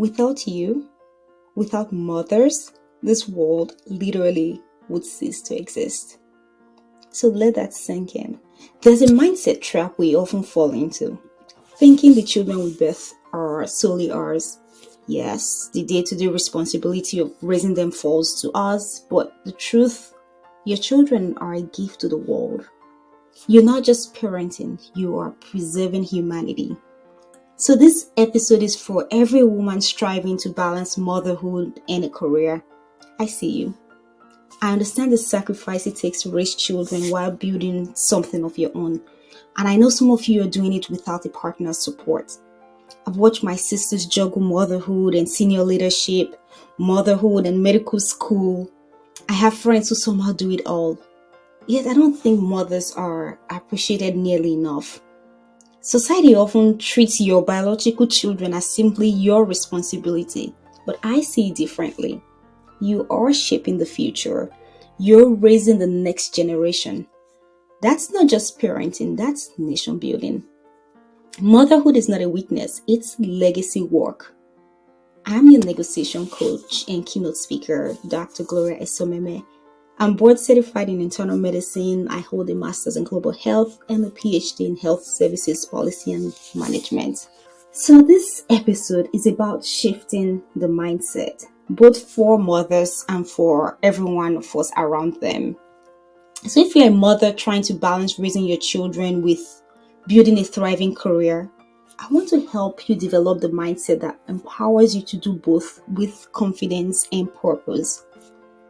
Without you, without mothers, this world literally would cease to exist. So let that sink in. There's a mindset trap we often fall into, thinking the children we birth are solely ours. Yes, the day-to-day responsibility of raising them falls to us, but the truth, your children are a gift to the world. You're not just parenting, you are preserving humanity. So this episode is for every woman striving to balance motherhood and a career. I see you. I understand the sacrifice it takes to raise children while building something of your own. And I know some of you are doing it without a partner's support. I've watched my sisters juggle motherhood and senior leadership, motherhood and medical school. I have friends who somehow do it all. Yet I don't think mothers are appreciated nearly enough. Society often treats your biological children as simply your responsibility, but I see it differently. You are shaping the future. You're raising the next generation. That's not just parenting, that's nation building. Motherhood is not a weakness, it's legacy work. I'm your negotiation coach and keynote speaker, Dr. Gloria Esoimeme. I'm board certified in internal medicine. I hold a master's in global health and a PhD in health services policy and management. So this episode is about shifting the mindset, both for mothers and for everyone of us around them. So if you're a mother trying to balance raising your children with building a thriving career, I want to help you develop the mindset that empowers you to do both with confidence and purpose.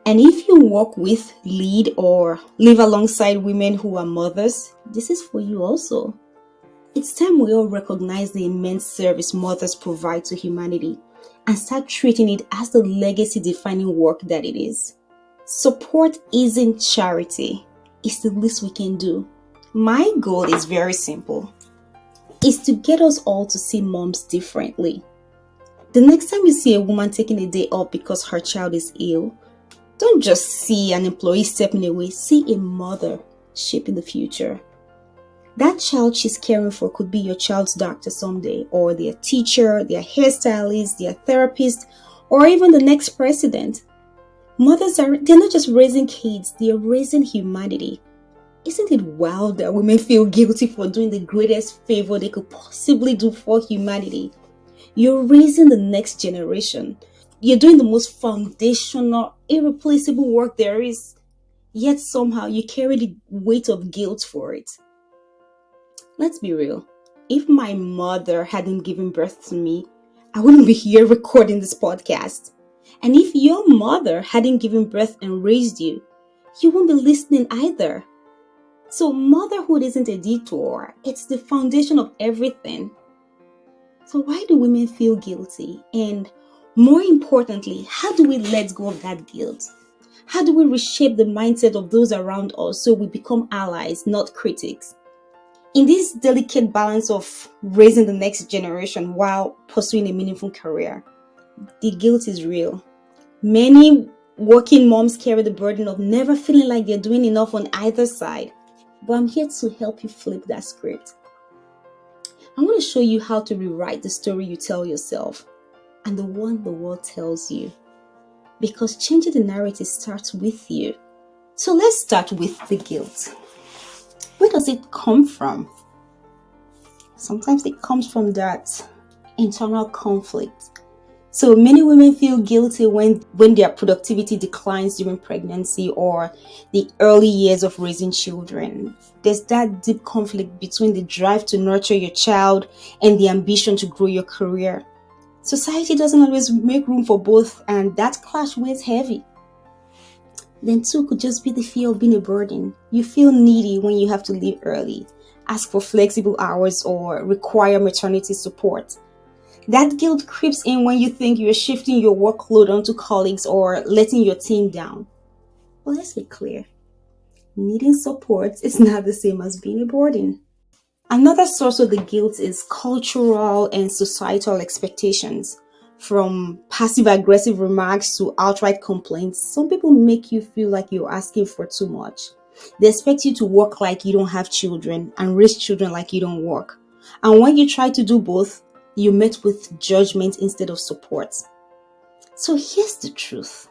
And if you work with, lead, or live alongside women who are mothers, this is for you also. It's time we all recognize the immense service mothers provide to humanity and start treating it as the legacy-defining work that it is. Support isn't charity. It's the least we can do. My goal is very simple. It's to get us all to see moms differently. The next time you see a woman taking a day off because her child is ill, don't just see an employee stepping away, see a mother shaping the future. That child she's caring for could be your child's doctor someday, or their teacher, their hairstylist, their therapist, or even the next president. Mothers they're not just raising kids, they're raising humanity. Isn't it wild that women feel guilty for doing the greatest favor they could possibly do for humanity? You're raising the next generation. You're doing the most foundational, irreplaceable work there is, yet somehow you carry the weight of guilt for it. Let's be real. If my mother hadn't given birth to me, I wouldn't be here recording this podcast. And if your mother hadn't given birth and raised you, you won't be listening either. So motherhood isn't a detour. It's the foundation of everything. So why do women feel guilty? And more importantly, how do we let go of that guilt? How do we reshape the mindset of those around us so we become allies, not critics? In this delicate balance of raising the next generation while pursuing a meaningful career, the guilt is real. Many working moms carry the burden of never feeling like they're doing enough on either side. But I'm here to help you flip that script. I want to show you how to rewrite the story you tell yourself and the one the world tells you. Because changing the narrative starts with you. So let's start with the guilt. Where does it come from? Sometimes it comes from that internal conflict. So many women feel guilty when their productivity declines during pregnancy or the early years of raising children. There's that deep conflict between the drive to nurture your child and the ambition to grow your career. Society doesn't always make room for both, and that clash weighs heavy. Then two could just be the fear of being a burden. You feel needy when you have to leave early, ask for flexible hours, or require maternity support. That guilt creeps in when you think you're shifting your workload onto colleagues or letting your team down. Well, let's be clear. Needing support is not the same as being a burden. Another source of the guilt is cultural and societal expectations. From passive-aggressive remarks to outright complaints, some people make you feel like you're asking for too much. They expect you to work like you don't have children and raise children like you don't work. And when you try to do both, You met with judgment instead of support. So here's the truth.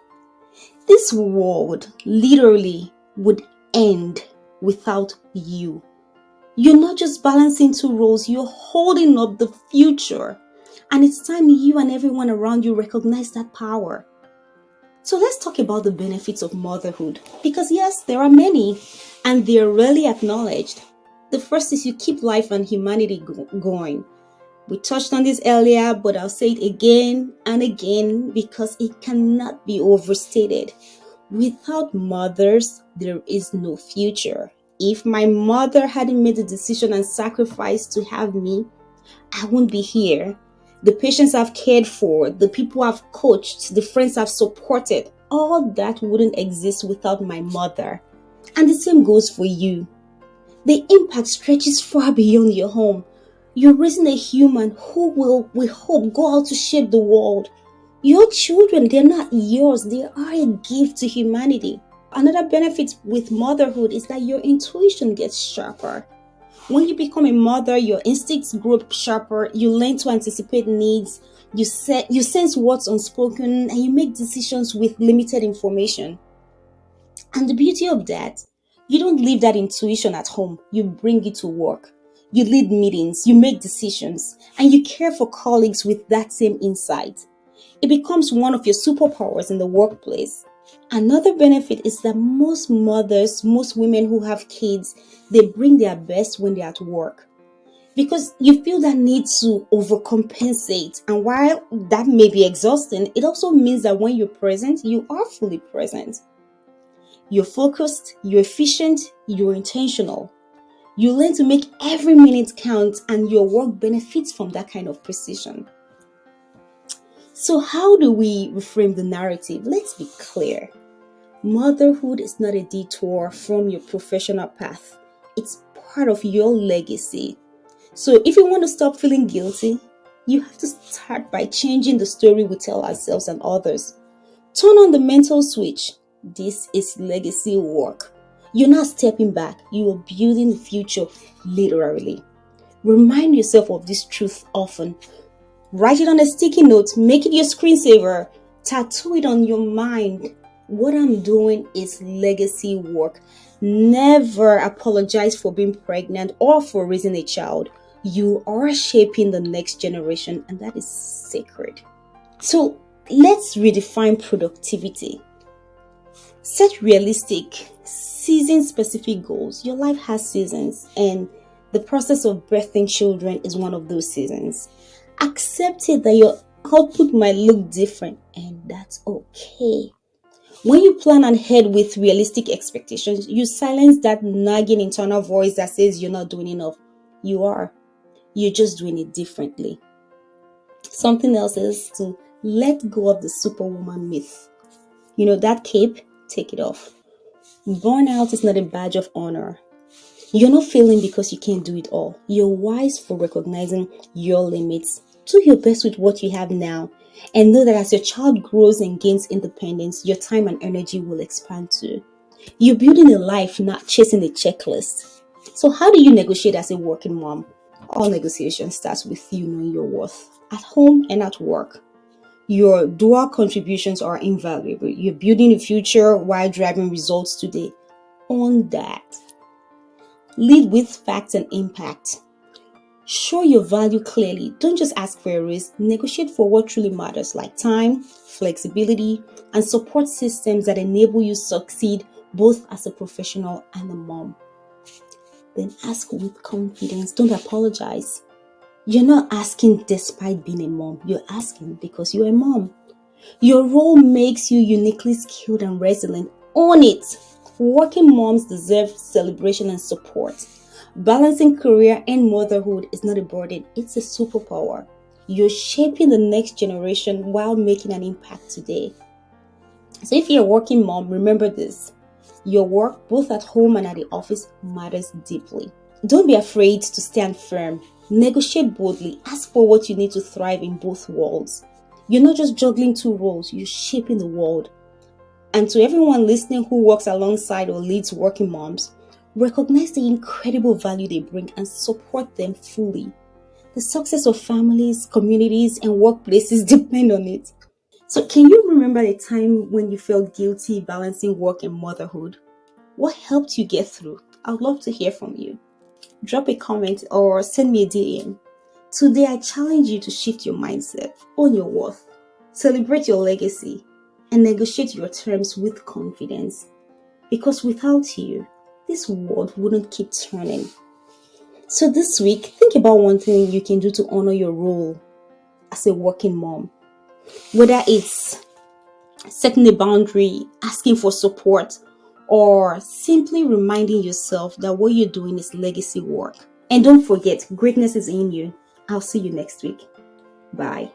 This world literally would end without you. You're not just balancing two roles, you're holding up the future. And it's time you and everyone around you recognize that power. So let's talk about the benefits of motherhood. Because yes, there are many, and they're rarely acknowledged. The first is you keep life and humanity going. We touched on this earlier, but I'll say it again and again because it cannot be overstated. Without mothers, there is no future. If my mother hadn't made the decision and sacrifice to have me, I won't be here. The patients I've cared for, the people I've coached, the friends I've supported, all that wouldn't exist without my mother. And the same goes for you. The impact stretches far beyond your home. You're raising a human who will, we hope, go out to shape the world. Your children, they're not yours. They are a gift to humanity. Another benefit with motherhood is that your intuition gets sharper. When you become a mother, your instincts grow sharper. You learn to anticipate needs. You sense what's unspoken, and you make decisions with limited information. And the beauty of that, you don't leave that intuition at home. You bring it to work. You lead meetings, you make decisions, and you care for colleagues with that same insight. It becomes one of your superpowers in the workplace. Another benefit is that most mothers, most women who have kids, they bring their best when they're at work. Because you feel that need to overcompensate. And while that may be exhausting, it also means that when you're present, you are fully present. You're focused, you're efficient, you're intentional. You learn to make every minute count, and your work benefits from that kind of precision. So how do we reframe the narrative? Let's be clear. Motherhood is not a detour from your professional path. It's part of your legacy. So if you want to stop feeling guilty, you have to start by changing the story we tell ourselves and others. Turn on the mental switch. This is legacy work. You're not stepping back. You are building the future literally. Remind yourself of this truth often. Write it on a sticky note. Make it your screensaver. Tattoo it on your mind. What I'm doing is legacy work. Never apologize for being pregnant or for raising a child. You are shaping the next generation, and that is sacred. So let's redefine productivity. Set realistic, season-specific goals. Your life has seasons, and the process of birthing children is one of those seasons. Accept it that your output might look different, and that's okay. When you plan ahead with realistic expectations, you silence that nagging internal voice that says you're not doing enough. You are. You're just doing it differently. Something else is to let go of the superwoman myth. You know, that cape, take it off. Burnout is not a badge of honor. You're not failing because you can't do it all. You're wise for recognizing your limits. Do your best with what you have now. And know that as your child grows and gains independence, your time and energy will expand too. You're building a life, not chasing a checklist. So how do you negotiate as a working mom? All negotiation starts with you knowing your worth at home and at work. Your dual contributions are invaluable. You're building a future while driving results today. Own that. Lead with facts and impact. Show your value clearly. Don't just ask for a raise. Negotiate for what truly matters, like time, flexibility, and support systems that enable you to succeed both as a professional and a mom. Then ask with confidence. Don't apologize. You're not asking despite being a mom. You're asking because you're a mom. Your role makes you uniquely skilled and resilient. Own it. Working moms deserve celebration and support. Balancing career and motherhood is not a burden, it's a superpower. You're shaping the next generation while making an impact today. So if you're a working mom, remember this. Your work, both at home and at the office, matters deeply. Don't be afraid to stand firm. Negotiate boldly. Ask for what you need to thrive in both worlds. You're not just juggling two roles, you're shaping the world. And to everyone listening who works alongside or leads working moms, recognize the incredible value they bring and support them fully. The success of families, communities, and workplaces depend on it. So, can you remember a time when you felt guilty balancing work and motherhood? What helped you get through? I'd love to hear from you. Drop a comment or send me a DM. Today, I challenge you to shift your mindset, own your worth, celebrate your legacy, and negotiate your terms with confidence. Because without you, this world wouldn't keep turning. So, this week, think about one thing you can do to honor your role as a working mom. Whether it's setting a boundary, asking for support, or simply reminding yourself that what you're doing is legacy work. And don't forget, greatness is in you. I'll see you next week. Bye.